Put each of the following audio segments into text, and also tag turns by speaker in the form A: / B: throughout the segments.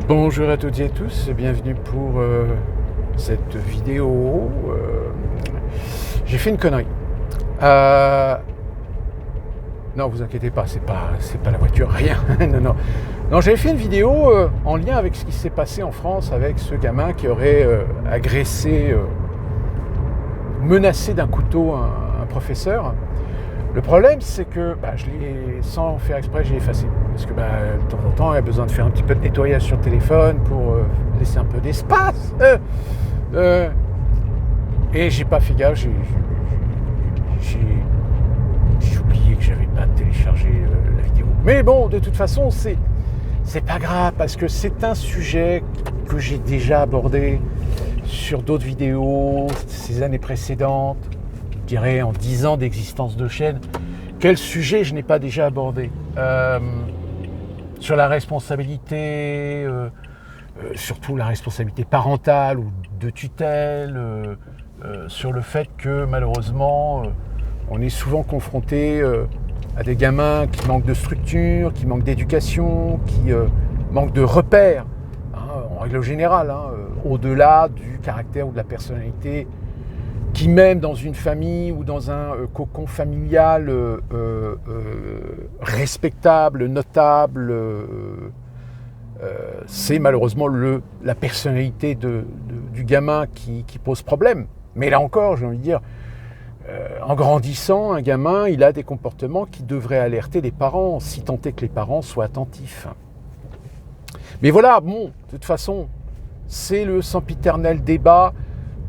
A: Bonjour à toutes et à tous, bienvenue pour cette vidéo. J'ai fait une connerie. Non, vous inquiétez pas, c'est pas la voiture, rien. Non, j'avais fait une vidéo en lien avec ce qui s'est passé en France avec ce gamin qui aurait agressé, menacé d'un couteau un professeur. Le problème, c'est que je l'ai, sans faire exprès, j'ai effacé. Parce que de temps en temps, il y a besoin de faire un petit peu de nettoyage sur le téléphone pour laisser un peu d'espace. Et j'ai pas fait gaffe, j'ai oublié que j'avais pas téléchargé la vidéo. Mais bon, de toute façon, c'est pas grave, parce que c'est un sujet que j'ai déjà abordé sur d'autres vidéos, ces années précédentes. Je dirais en 10 ans d'existence de chaîne, quel sujet je n'ai pas déjà abordé sur la responsabilité, surtout la responsabilité parentale ou de tutelle, sur le fait que malheureusement on est souvent confronté à des gamins qui manquent de structure, qui manquent d'éducation, qui manquent de repères, en règle générale, au-delà du caractère ou de la personnalité, qui même dans une famille ou dans un cocon familial respectable, notable, c'est malheureusement la personnalité du gamin qui pose problème. Mais là encore, j'ai envie de dire, en grandissant, un gamin, il a des comportements qui devraient alerter les parents, si tant est que les parents soient attentifs. Mais voilà, bon, de toute façon, c'est le sempiternel débat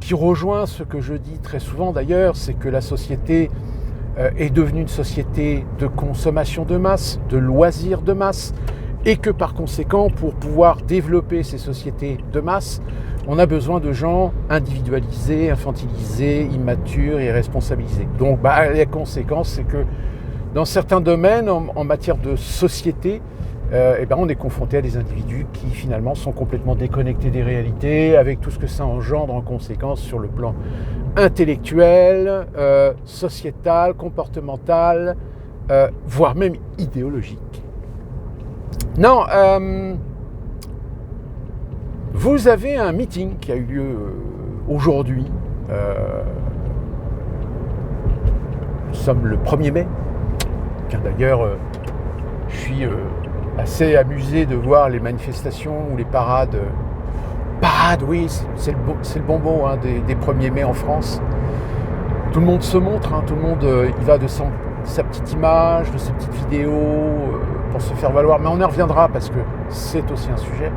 A: qui rejoint ce que je dis très souvent d'ailleurs, c'est que la société est devenue une société de consommation de masse, de loisirs de masse, et que par conséquent, pour pouvoir développer ces sociétés de masse, on a besoin de gens individualisés, infantilisés, immatures et responsabilisés. Donc la conséquence, c'est que dans certains domaines, en matière de société, on est confronté à des individus qui finalement sont complètement déconnectés des réalités, avec tout ce que ça engendre en conséquence sur le plan intellectuel, sociétal, comportemental, voire même idéologique. Non, vous avez un meeting qui a eu lieu aujourd'hui. Nous sommes le 1er mai, car d'ailleurs je suis assez amusé de voir les manifestations ou les parades. Parades, oui, c'est le bon mot des 1er mai en France. Tout le monde se montre, tout le monde il va de sa petite image, de ses petites vidéos pour se faire valoir. Mais on y reviendra parce que c'est aussi un sujet.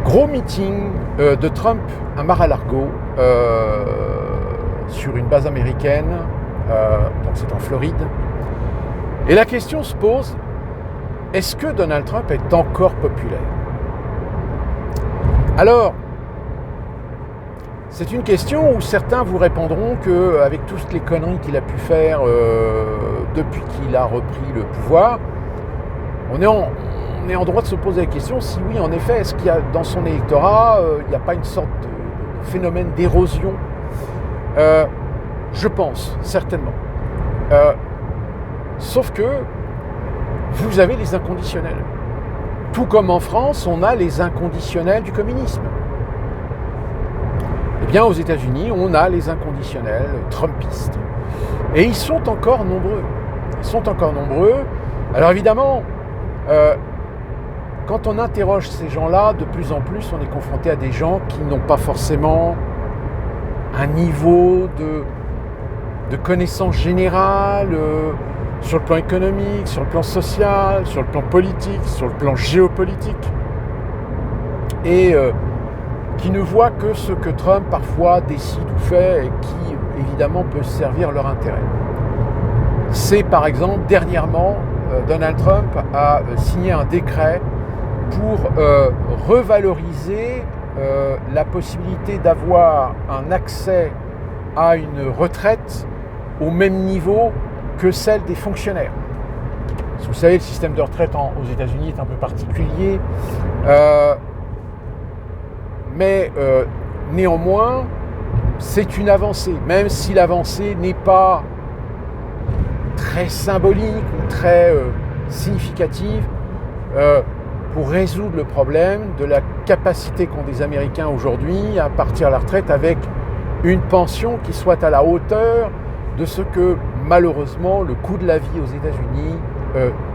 A: Gros meeting de Trump à Mar-a-Lago sur une base américaine. Donc c'est en Floride. Et la question se pose, est-ce que Donald Trump est encore populaire ? Alors, c'est une question où certains vous répondront qu'avec toutes les conneries qu'il a pu faire depuis qu'il a repris le pouvoir, on est en droit de se poser la question si oui, en effet, est-ce qu'il y a dans son électorat, il n'y a pas une sorte de phénomène d'érosion ? Je pense, certainement. Sauf que vous avez les inconditionnels. Tout comme en France, on a les inconditionnels du communisme. Eh bien, aux États-Unis, on a les inconditionnels trumpistes. Et ils sont encore nombreux. Alors évidemment, quand on interroge ces gens-là, de plus en plus, on est confronté à des gens qui n'ont pas forcément un niveau de connaissances générales sur le plan économique, sur le plan social, sur le plan politique, sur le plan géopolitique, et qui ne voient que ce que Trump parfois décide ou fait et qui évidemment peut servir leur intérêt. C'est par exemple, dernièrement, Donald Trump a signé un décret pour revaloriser la possibilité d'avoir un accès à une retraite au même niveau que celle des fonctionnaires. Vous savez, le système de retraite aux États-Unis est un peu particulier, mais néanmoins, c'est une avancée, même si l'avancée n'est pas très symbolique ou très significative pour résoudre le problème de la capacité qu'ont des Américains aujourd'hui à partir à la retraite avec une pension qui soit à la hauteur de ce que malheureusement le coût de la vie aux États-Unis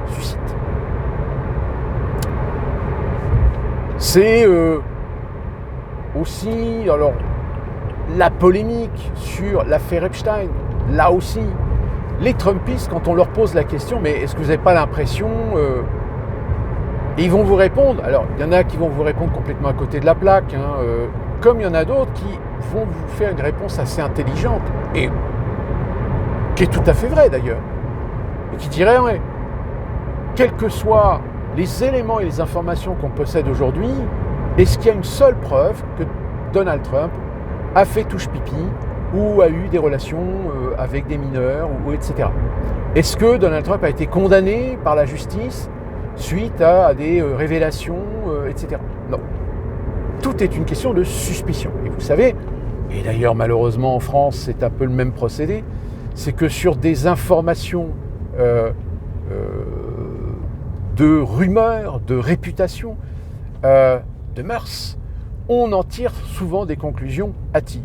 A: suscite. C'est aussi alors, la polémique sur l'affaire Epstein. Là aussi, les Trumpistes, quand on leur pose la question, mais est-ce que vous n'avez pas l'impression et ils vont vous répondre, alors il y en a qui vont vous répondre complètement à côté de la plaque, comme il y en a d'autres qui vont vous faire une réponse assez intelligente, et qui est tout à fait vraie d'ailleurs, et qui dirait, ouais, quels que soient les éléments et les informations qu'on possède aujourd'hui, est-ce qu'il y a une seule preuve que Donald Trump a fait touche pipi ou a eu des relations avec des mineurs, ou etc. Est-ce que Donald Trump a été condamné par la justice suite à des révélations, etc. Non. Tout est une question de suspicion. Et vous savez, et d'ailleurs malheureusement en France c'est un peu le même procédé, c'est que sur des informations de rumeurs, de réputation, de mœurs, on en tire souvent des conclusions hâtives.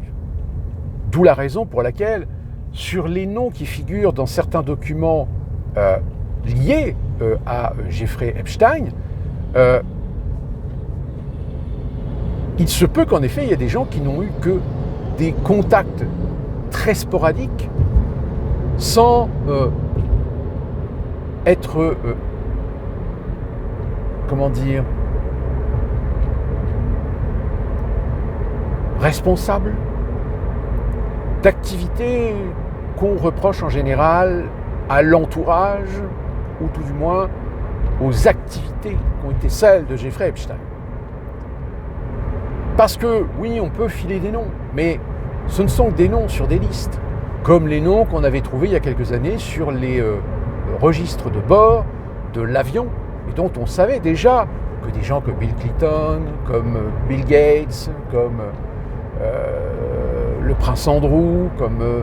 A: D'où la raison pour laquelle, sur les noms qui figurent dans certains documents liés à Jeffrey Epstein, il se peut qu'en effet, il y ait des gens qui n'ont eu que des contacts très sporadiques, sans être, comment dire, responsables d'activités qu'on reproche en général à l'entourage, ou tout du moins aux activités qui ont été celles de Jeffrey Epstein. Parce que, oui, on peut filer des noms, mais ce ne sont que des noms sur des listes, comme les noms qu'on avait trouvés il y a quelques années sur les registres de bord de l'avion, et dont on savait déjà que des gens comme Bill Clinton, comme Bill Gates, comme le prince Andrew, comme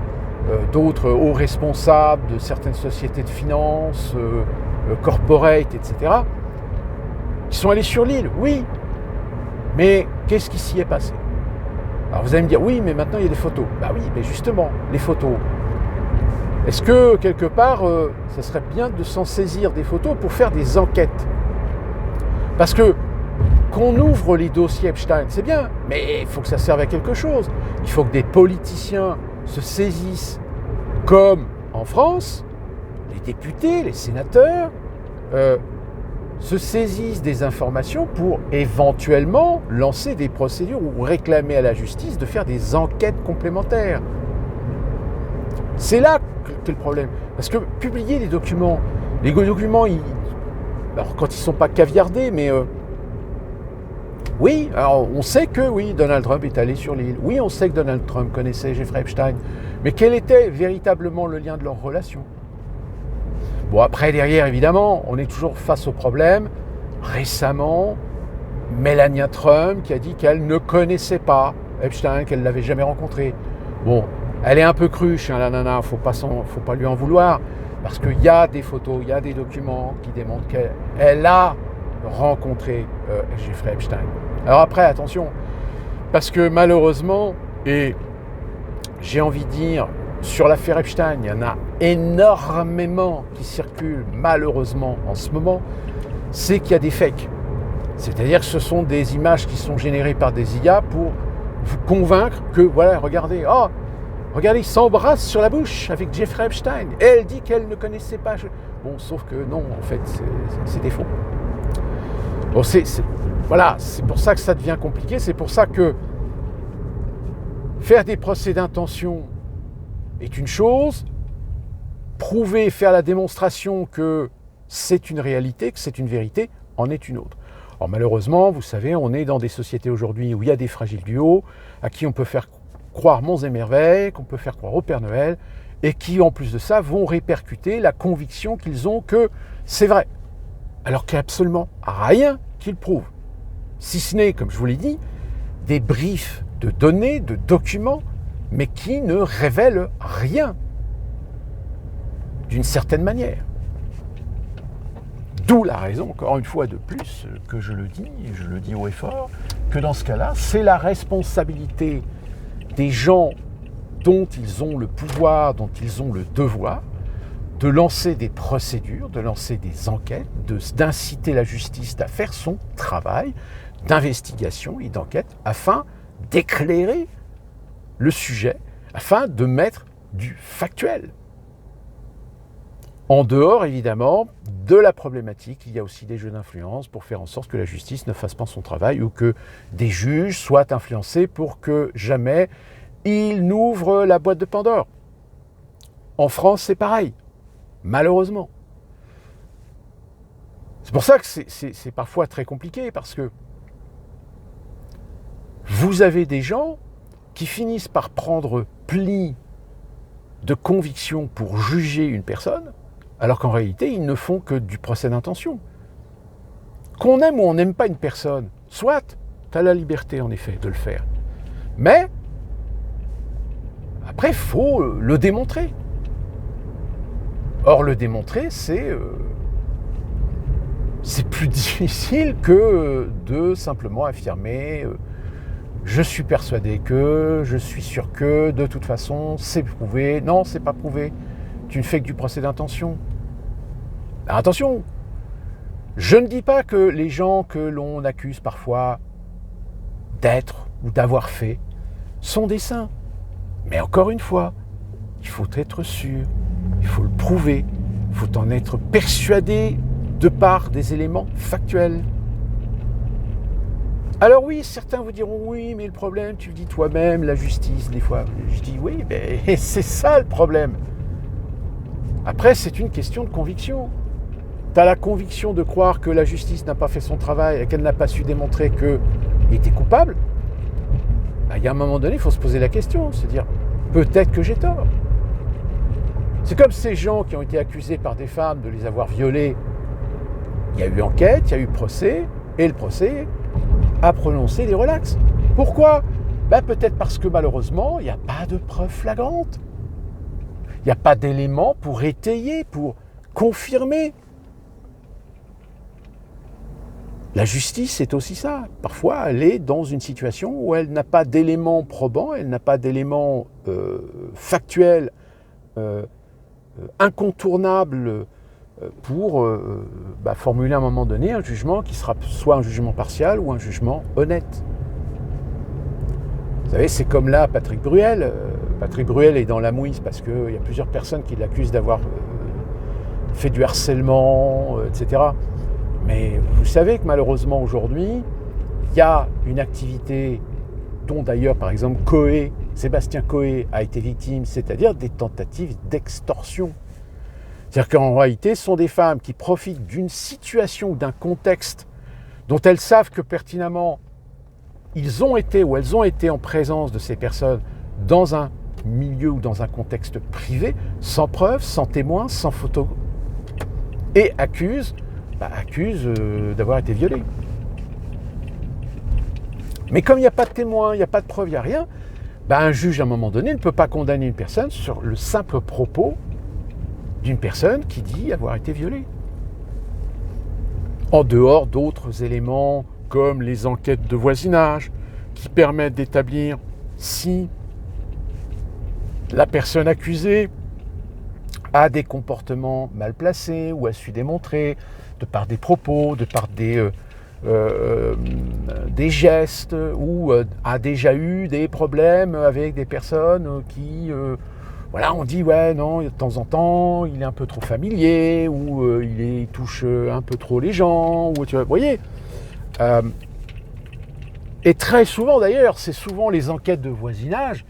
A: d'autres hauts responsables de certaines sociétés de finances, corporate, etc., qui sont allés sur l'île, oui, mais qu'est-ce qui s'y est passé? Alors vous allez me dire, oui, mais maintenant il y a des photos. Bah oui, mais justement, les photos. Est-ce que, quelque part, ça serait bien de s'en saisir des photos pour faire des enquêtes? Parce que, qu'on ouvre les dossiers Epstein, c'est bien, mais il faut que ça serve à quelque chose. Il faut que des politiciens se saisissent, comme en France, les députés, les sénateurs, se saisissent des informations pour éventuellement lancer des procédures ou réclamer à la justice de faire des enquêtes complémentaires. C'est là qu'est le problème. Parce que publier les documents, alors quand ils ne sont pas caviardés, mais oui, alors on sait que oui, Donald Trump est allé sur l'île. Oui, on sait que Donald Trump connaissait Jeffrey Epstein. Mais quel était véritablement le lien de leur relation? Bon, après, derrière, évidemment, on est toujours face au problème. Récemment, Melania Trump qui a dit qu'elle ne connaissait pas Epstein, qu'elle ne l'avait jamais rencontré. Bon, elle est un peu cruche, hein, la nana, faut pas lui en vouloir, parce qu'il y a des photos, il y a des documents qui démontrent qu'elle a rencontré Jeffrey Epstein. Alors après, attention, parce que malheureusement, et j'ai envie de dire, sur l'affaire Epstein, il y en a énormément qui circulent malheureusement en ce moment, c'est qu'il y a des fakes. C'est-à-dire que ce sont des images qui sont générées par des IA pour vous convaincre que, voilà, regardez, il s'embrasse sur la bouche avec Jeffrey Epstein. Et elle dit qu'elle ne connaissait pas. Bon, sauf que non, en fait, c'était faux. Bon, voilà, c'est pour ça que ça devient compliqué. C'est pour ça que faire des procès d'intention est une chose, prouver, faire la démonstration que c'est une réalité, que c'est une vérité, en est une autre. Alors malheureusement, vous savez, on est dans des sociétés aujourd'hui où il y a des fragiles du haut, à qui on peut faire croire monts et merveilles, qu'on peut faire croire au Père Noël, et qui, en plus de ça, vont répercuter la conviction qu'ils ont que c'est vrai. Alors qu'il n'y a absolument rien qui le prouve. Si ce n'est, comme je vous l'ai dit, des briefs de données, de documents, mais qui ne révèlent rien, d'une certaine manière. D'où la raison, encore une fois de plus, que je le dis, et je le dis haut et fort, que dans ce cas-là, c'est la responsabilité des gens dont ils ont le pouvoir, dont ils ont le devoir, de lancer des procédures, de lancer des enquêtes, d'inciter la justice à faire son travail d'investigation et d'enquête afin d'éclairer le sujet, afin de mettre du factuel. En dehors, évidemment, de la problématique, il y a aussi des jeux d'influence pour faire en sorte que la justice ne fasse pas son travail ou que des juges soient influencés pour que jamais ils n'ouvrent la boîte de Pandore. En France, c'est pareil, malheureusement. C'est pour ça que c'est parfois très compliqué, parce que vous avez des gens qui finissent par prendre pli de conviction pour juger une personne, alors qu'en réalité, ils ne font que du procès d'intention. Qu'on aime ou on n'aime pas une personne, soit, tu as la liberté en effet de le faire. Mais, après, il faut le démontrer. Or, le démontrer, c'est plus difficile que de simplement affirmer je suis persuadé que, je suis sûr que, de toute façon, c'est prouvé. Non, c'est pas prouvé. Tu ne fais que du procès d'intention. Alors, attention, je ne dis pas que les gens que l'on accuse parfois d'être ou d'avoir fait sont des saints. Mais encore une fois, il faut être sûr, il faut le prouver, il faut en être persuadé de par des éléments factuels. Alors oui, certains vous diront oui, mais le problème, tu le dis toi-même, la justice, des fois. Je dis oui, mais c'est ça le problème. Après, c'est une question de conviction. Tu as la conviction de croire que la justice n'a pas fait son travail et qu'elle n'a pas su démontrer qu'il était coupable. Il y a un moment donné, il faut se poser la question, se dire peut-être que j'ai tort. C'est comme ces gens qui ont été accusés par des femmes de les avoir violés. Il y a eu enquête, il y a eu procès, et le procès a prononcé des relax. Pourquoi ? Peut-être parce que malheureusement, il n'y a pas de preuves flagrantes. Il n'y a pas d'éléments pour étayer, pour confirmer. La justice, c'est aussi ça. Parfois, elle est dans une situation où elle n'a pas d'éléments probants, elle n'a pas d'éléments factuels, incontournables pour formuler à un moment donné un jugement qui sera soit un jugement partial ou un jugement honnête. Vous savez, c'est comme là Patrick Bruel. Patrick Bruel est dans la mouise parce qu'il y a plusieurs personnes qui l'accusent d'avoir fait du harcèlement, etc. Mais vous savez que malheureusement aujourd'hui, il y a une activité dont d'ailleurs par exemple Sébastien Coé a été victime, c'est-à-dire des tentatives d'extorsion. C'est-à-dire qu'en réalité, ce sont des femmes qui profitent d'une situation ou d'un contexte dont elles savent que pertinemment, ils ont été ou elles ont été en présence de ces personnes dans un milieu ou dans un contexte privé, sans preuve, sans témoin, sans photo, et accusent d'avoir été violées. Mais comme il n'y a pas de témoin, il n'y a pas de preuve, il n'y a rien, un juge à un moment donné ne peut pas condamner une personne sur le simple propos d'une personne qui dit avoir été violée. En dehors d'autres éléments comme les enquêtes de voisinage qui permettent d'établir si la personne accusée a des comportements mal placés ou a su démontrer de par des propos, de par des gestes ou a déjà eu des problèmes avec des personnes qui on dit ouais non de temps en temps il est un peu trop familier ou il touche un peu trop les gens ou vous voyez et très souvent d'ailleurs c'est souvent les enquêtes de voisinage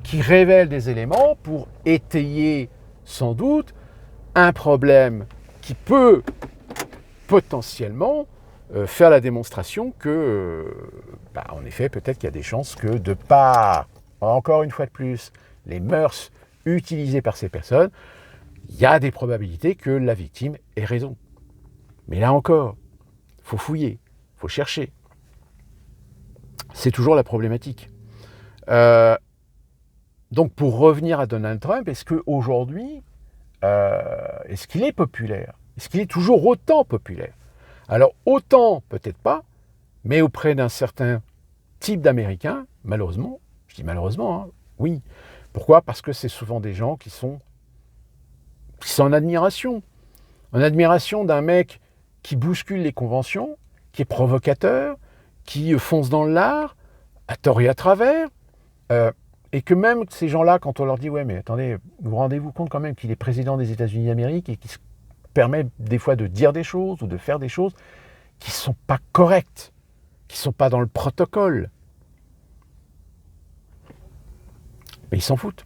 A: qui révèlent des éléments pour étayer sans doute un problème qui peut potentiellement faire la démonstration que en effet peut-être qu'il y a des chances que de par encore une fois de plus les mœurs utilisées par ces personnes, il y a des probabilités que la victime ait raison. Mais là encore, il faut fouiller, il faut chercher. C'est toujours la problématique. Donc pour revenir à Donald Trump, est-ce qu'aujourd'hui, est-ce qu'il est populaire ? Est-ce qu'il est toujours autant populaire? Alors autant, peut-être pas, mais auprès d'un certain type d'Américains, malheureusement, je dis malheureusement, hein, oui. Pourquoi? Parce que c'est souvent des gens qui sont en admiration. En admiration d'un mec qui bouscule les conventions, qui est provocateur, qui fonce dans l'art, à tort et à travers, et que même ces gens-là, quand on leur dit « Ouais, mais attendez, vous rendez-vous compte quand même qu'il est président des États-Unis d'Amérique et qu'il se permet des fois de dire des choses ou de faire des choses qui ne sont pas correctes, qui ne sont pas dans le protocole. » Mais ils s'en foutent.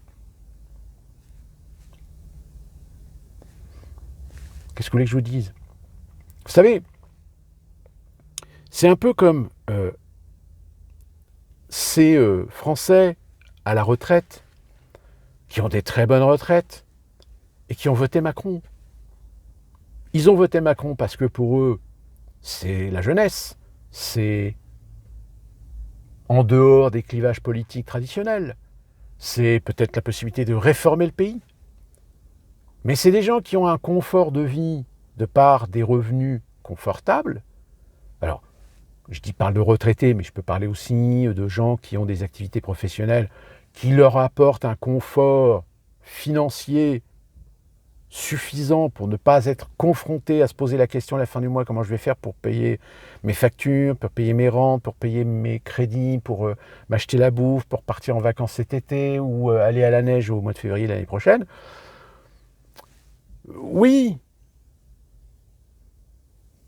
A: Qu'est-ce que vous voulez que je vous dise? Vous savez, c'est un peu comme ces Français à la retraite, qui ont des très bonnes retraites, et qui ont voté Macron. Ils ont voté Macron parce que pour eux, c'est la jeunesse, c'est en dehors des clivages politiques traditionnels, c'est peut-être la possibilité de réformer le pays. Mais c'est des gens qui ont un confort de vie de par des revenus confortables. Alors, parle de retraités, mais je peux parler aussi de gens qui ont des activités professionnelles qui leur apportent un confort financier suffisant pour ne pas être confrontés à se poser la question à la fin du mois, comment je vais faire pour payer mes factures, pour payer mes rentes, pour payer mes crédits, pour m'acheter la bouffe, pour partir en vacances cet été ou aller à la neige au mois de février l'année prochaine. Oui,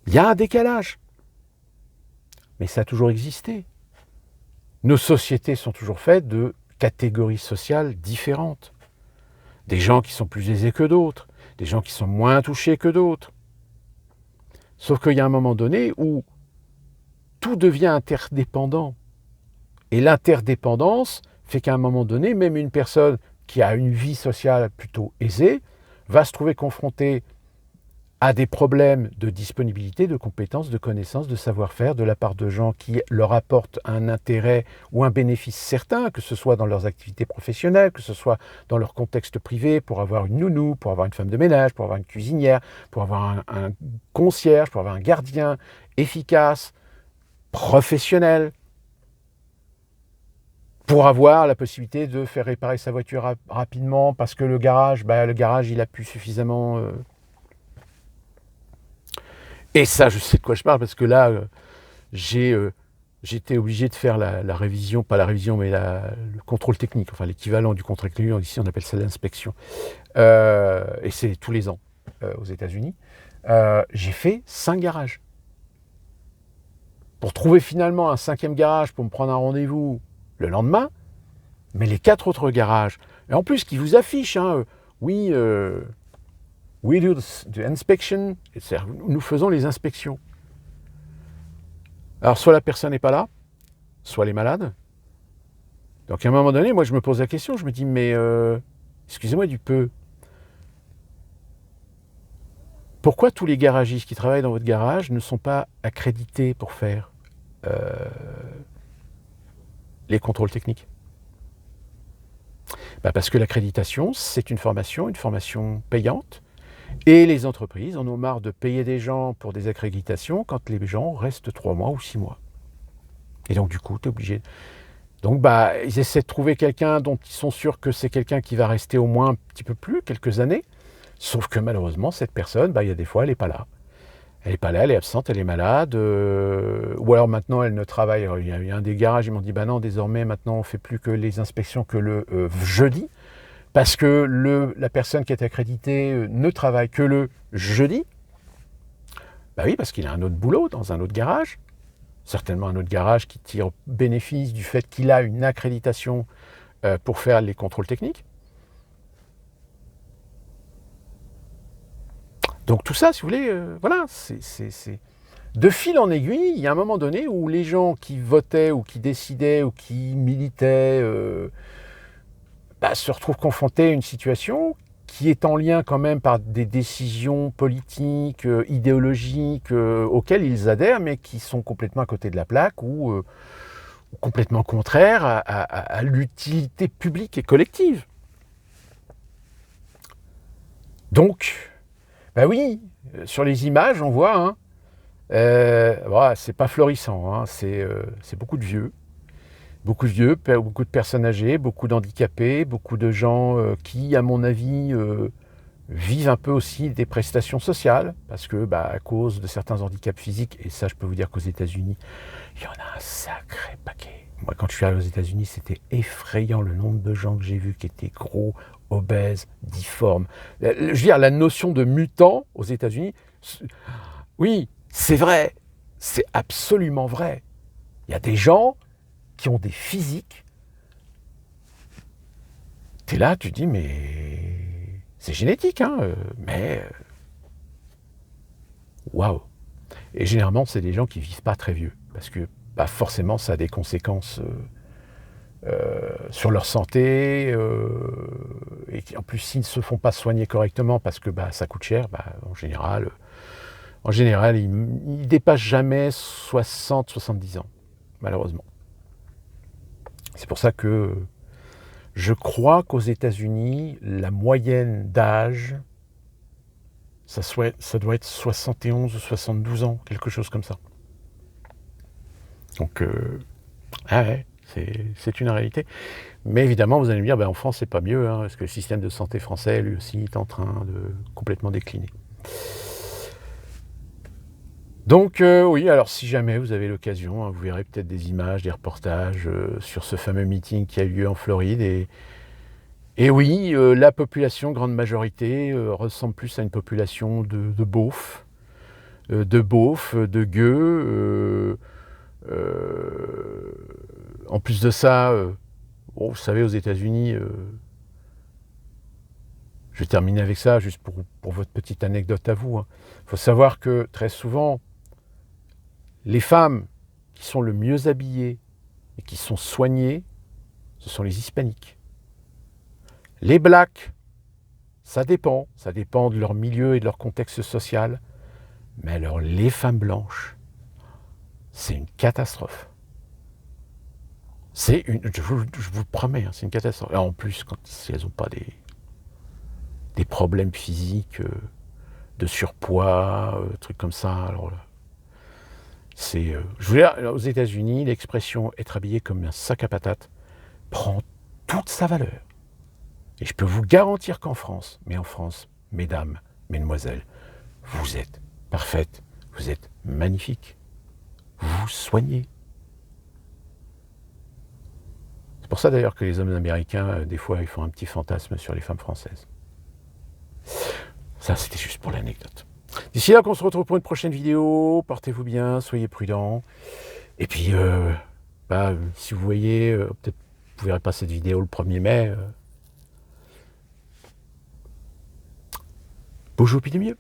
A: il y a un décalage, mais ça a toujours existé. Nos sociétés sont toujours faites de catégories sociales différentes. Des gens qui sont plus aisés que d'autres, des gens qui sont moins touchés que d'autres. Sauf qu'il y a un moment donné où tout devient interdépendant. Et l'interdépendance fait qu'à un moment donné, même une personne qui a une vie sociale plutôt aisée va se trouver confrontée à des problèmes de disponibilité, de compétences, de connaissances, de savoir-faire de la part de gens qui leur apportent un intérêt ou un bénéfice certain, que ce soit dans leurs activités professionnelles, que ce soit dans leur contexte privé, pour avoir une nounou, pour avoir une femme de ménage, pour avoir une cuisinière, pour avoir un concierge, pour avoir un gardien efficace, professionnel, pour avoir la possibilité de faire réparer sa voiture rapidement parce que le garage, il a plus suffisamment... Et ça, je sais de quoi je parle, parce que là, j'étais obligé de faire la révision, pas la révision, mais le contrôle technique, enfin l'équivalent du contrôle technique, ici on appelle ça l'inspection. Et c'est tous les ans aux États-Unis. J'ai fait 5 garages. Pour trouver finalement un 5e garage, pour me prendre un rendez-vous le lendemain, mais les 4 autres garages, et en plus qui vous affichent, oui... We do the inspection, nous faisons les inspections. Alors soit la personne n'est pas là, soit elle est malade. Donc à un moment donné, moi je me pose la question, je me dis, mais excusez-moi du peu, pourquoi tous les garagistes qui travaillent dans votre garage ne sont pas accrédités pour faire les contrôles techniques? Parce que l'accréditation, c'est une formation payante. Et les entreprises en ont marre de payer des gens pour des accréditations quand les gens restent 3 mois ou 6 mois. Et donc du coup, tu es obligé. Donc ils essaient de trouver quelqu'un dont ils sont sûrs que c'est quelqu'un qui va rester au moins un petit peu plus, quelques années. Sauf que malheureusement, cette personne, il y a des fois, elle n'est pas là. Elle n'est pas là, elle est absente, elle est malade. Ou alors maintenant, elle ne travaille. Il y a un des garages, ils m'ont dit, non, désormais, maintenant, on ne fait plus que les inspections que le jeudi. Parce que la personne qui est accréditée ne travaille que le jeudi. Oui, parce qu'il a un autre boulot dans un autre garage. Certainement un autre garage qui tire bénéfice du fait qu'il a une accréditation pour faire les contrôles techniques. Donc tout ça, si vous voulez, voilà, c'est... De fil en aiguille, il y a un moment donné où les gens qui votaient ou qui décidaient ou qui militaient... se retrouvent confrontés à une situation qui est en lien quand même par des décisions politiques, idéologiques, auxquelles ils adhèrent, mais qui sont complètement à côté de la plaque ou complètement contraires à l'utilité publique et collective. Donc, oui, Sur les images, on voit, hein, voilà, c'est pas florissant, hein, c'est beaucoup de vieux. Beaucoup de vieux, beaucoup de personnes âgées, beaucoup d'handicapés, beaucoup de gens qui, à mon avis, vivent un peu aussi des prestations sociales, parce que, à cause de certains handicaps physiques, et ça, je peux vous dire qu'aux États-Unis, il y en a un sacré paquet. Moi, quand je suis arrivé aux États-Unis, c'était effrayant le nombre de gens que j'ai vus qui étaient gros, obèses, difformes. Je veux dire, la notion de mutant aux États-Unis, oui, c'est vrai, c'est absolument vrai. Il y a des gens qui ont des physiques. T'es là, tu dis, mais c'est génétique, hein, mais waouh. Et généralement, c'est des gens qui vivent pas très vieux, parce que forcément, ça a des conséquences sur leur santé, et en plus, s'ils ne se font pas soigner correctement, parce que ça coûte cher, en général, ils ne dépassent jamais 60-70 ans, malheureusement. C'est pour ça que je crois qu'aux États-Unis, la moyenne d'âge, ça doit être 71 ou 72 ans, quelque chose comme ça. Donc, ouais, c'est une réalité. Mais évidemment, vous allez me dire, en France, c'est pas mieux, hein, parce que le système de santé français, lui aussi, est en train de complètement décliner. Donc, oui, alors si jamais vous avez l'occasion, hein, vous verrez peut-être des images, des reportages sur ce fameux meeting qui a eu lieu en Floride. Et oui, la population, grande majorité, ressemble plus à une population de beaufs, de gueux. En plus de ça, bon, vous savez, aux États-Unis, je vais terminer avec ça, juste pour votre petite anecdote à vous. Il faut savoir que très souvent, les femmes qui sont le mieux habillées et qui sont soignées, ce sont les hispaniques. Les blacks, ça dépend de leur milieu et de leur contexte social. Mais alors, les femmes blanches, c'est une catastrophe. Je vous promets, c'est une catastrophe. Et en plus, si elles n'ont pas des problèmes physiques, de surpoids, trucs comme ça, alors là, je veux dire, aux États-Unis, l'expression être habillé comme un sac à patates prend toute sa valeur. Et je peux vous garantir qu'en France, mesdames, mesdemoiselles, vous êtes parfaites, vous êtes magnifiques, vous soignez. C'est pour ça d'ailleurs que les hommes américains, des fois, ils font un petit fantasme sur les femmes françaises. Ça, c'était juste pour l'anecdote. D'ici là, qu'on se retrouve pour une prochaine vidéo. Portez-vous bien, soyez prudents. Et puis, si vous voyez, peut-être vous verrez pas cette vidéo le 1er mai. Beau jour, puis du mieux.